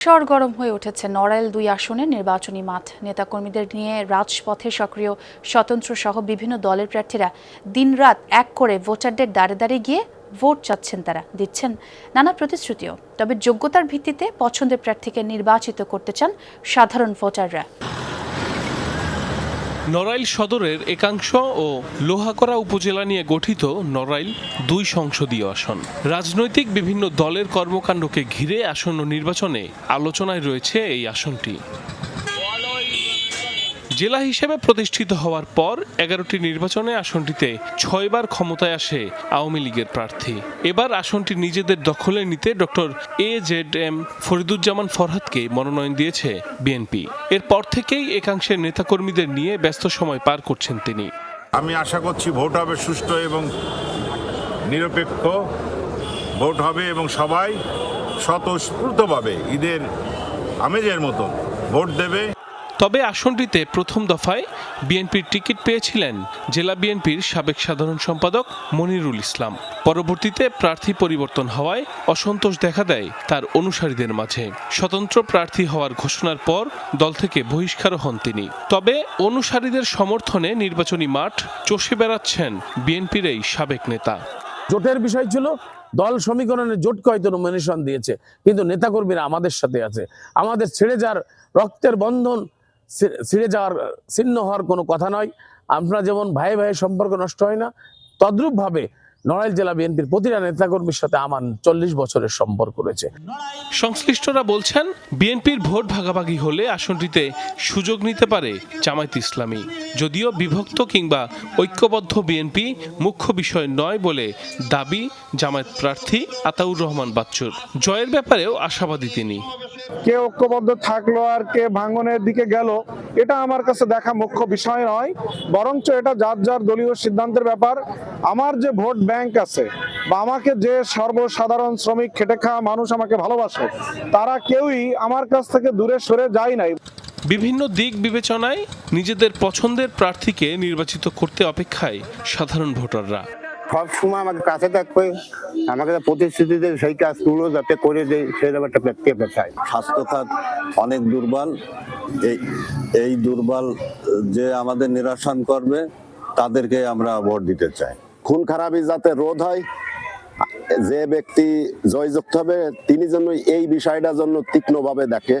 সরগরম হয়ে উঠেছে নড়াইল ২ আসনের নির্বাচনী মাঠ। নেতাকর্মীদের নিয়ে রাজপথে সক্রিয় স্বতন্ত্র সহ বিভিন্ন দলের প্রার্থীরা দিনরাত এক করে ভোটারদের দ্বারে দ্বারে গিয়ে ভোট চাচ্ছেন, তারা দিচ্ছেন নানা প্রতিশ্রুতিও। তবে যোগ্যতার ভিত্তিতে পছন্দের প্রার্থীকে নির্বাচিত করতে চান সাধারণ ভোটাররা। নড়াইল সদরের একাংশ ও লোহাগড়া উপজেলা নিয়ে গঠিত নড়াইল ২ সংসদীয় আসন। রাজনৈতিক বিভিন্ন দলের কর্মকাণ্ডকে ঘিরে আসন্ন নির্বাচনে আলোচনায় রয়েছে এই আসনটি। জেলা হিসেবে প্রতিষ্ঠিত হওয়ার পর ১১টি নির্বাচনে আসনটিতে ৬ বার ক্ষমতায় আসে আওয়ামী লীগের প্রার্থী। এবার আসনটি নিজেদের দখলে নিতে ডক্টর AZM ফরিদুজ্জামান ফরহাদকে মনোনয়ন দিয়েছে বিএনপি। এরপর থেকেই একাংশের নেতাকর্মীদের নিয়ে ব্যস্ত সময় পার করছেন তিনি। আমি আশা করছি ভোট হবে সুষ্ঠু এবং নিরপেক্ষ ভোট হবে এবং সবাই স্বতঃস্ফূর্তভাবে ঈদের আমেজের মতো ভোট দেবে। তবে আসনটিতে প্রথম দফায় বিএনপির টিকিট পেয়েছিলেন জেলা বিএনপির সাবেক সাধারণ সম্পাদক মনিরুল ইসলাম। পরবর্তীতে প্রার্থী পরিবর্তন হওয়ায় অসন্তোষ দেখা দেয় তার অনুসারীদের মাঝে। স্বতন্ত্র প্রার্থী হওয়ার ঘোষণার পর দল থেকে বহিষ্কার হন তিনি। তবে অনুসারীদের সমর্থনে নির্বাচনী মাঠ চষে বেড়াচ্ছেন বিএনপির এই সাবেক নেতা। জোটের বিষয় ছিল, দল সমীকরণে জোটকে হয়তো নমিনেশন দিয়েছে, কিন্তু নেতাকর্মীরা আমাদের সাথে আছে। আমাদের ছেড়ে যাওয়ার রক্তের বন্ধন ছিঁড়ে যাওয়ার ছিন্ন হওয়ার কোনো কথা নয়। আমরা যেমন ভাই ভাইয়ের সম্পর্ক নষ্ট হয় না, তদ্রূপভাবে নড়াইল জেলা বিএনপির প্রতিটা নেতাকর্মীর সাথে আমার 40 বছরের সম্পর্ক রয়েছে। সংশ্লিষ্টরা বলছেন, বিএনপির ভোট ভাগাভাগি হলে আসনটিতে সুযোগ নিতে পারে জামায়াত ইসলামী। যদিও বিভক্ত কিংবা ঐক্যবদ্ধ বিএনপি মুখ্য বিষয় নয় বলে দাবি জামায়াত প্রার্থী আতাউর রহমান বাচ্চুর। জয়ের ব্যাপারেও আশাবাদী তিনি। কে ঐক্যবদ্ধ থাকলো আর কে ভাঙনের দিকে গেল, এটা আমার কাছে দেখা মুখ্য বিষয় নয়, বরঞ্চ এটা যার যার দলীয় সিদ্ধান্তের ব্যাপার। আমার যে ভোট ব্যাংক আছে বা আমাকে যে সর্বসাধারণ শ্রমিক খেটে খাওয়া মানুষ আমাকে ভালোবাসে, তারা কেউই আমার কাছ থেকে দূরে সরে যায় নাই। বিভিন্ন দিক বিবেচনায় নিজেদের পছন্দের প্রার্থীকে নির্বাচিত করতে অপেক্ষায় সাধারণ ভোটাররা। সব সময় আমাকে কাছে থাকবে, আমাকে প্রতিশ্রুতি দেয় সেই কাজগুলো যাতে করে দেয়, সেই ব্যাপারটা পেতে চাই। স্বাস্থ্য খাত অনেক দুর্বল, এই দুর্বল যে আমাদের নিরসন করবে তাদেরকে আমরা ভোট দিতে চাই। খুন খারাপি যাতে রোধ হয়, যে ব্যক্তি জয়যুক্ত হবে তিনি যেন এই বিষয়টার জন্য তীক্ষ্ণভাবে দেখে।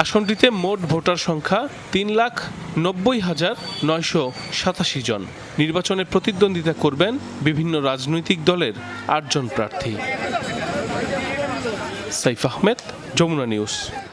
আসনটিতে মোট ভোটার সংখ্যা ৩,৯০,৯৮৭ জন। নির্বাচনে প্রতিদ্বন্দ্বিতা করবেন বিভিন্ন রাজনৈতিক দলের ৮ জন প্রার্থী। সাইফ আহমেদ, যমুনা নিউজ।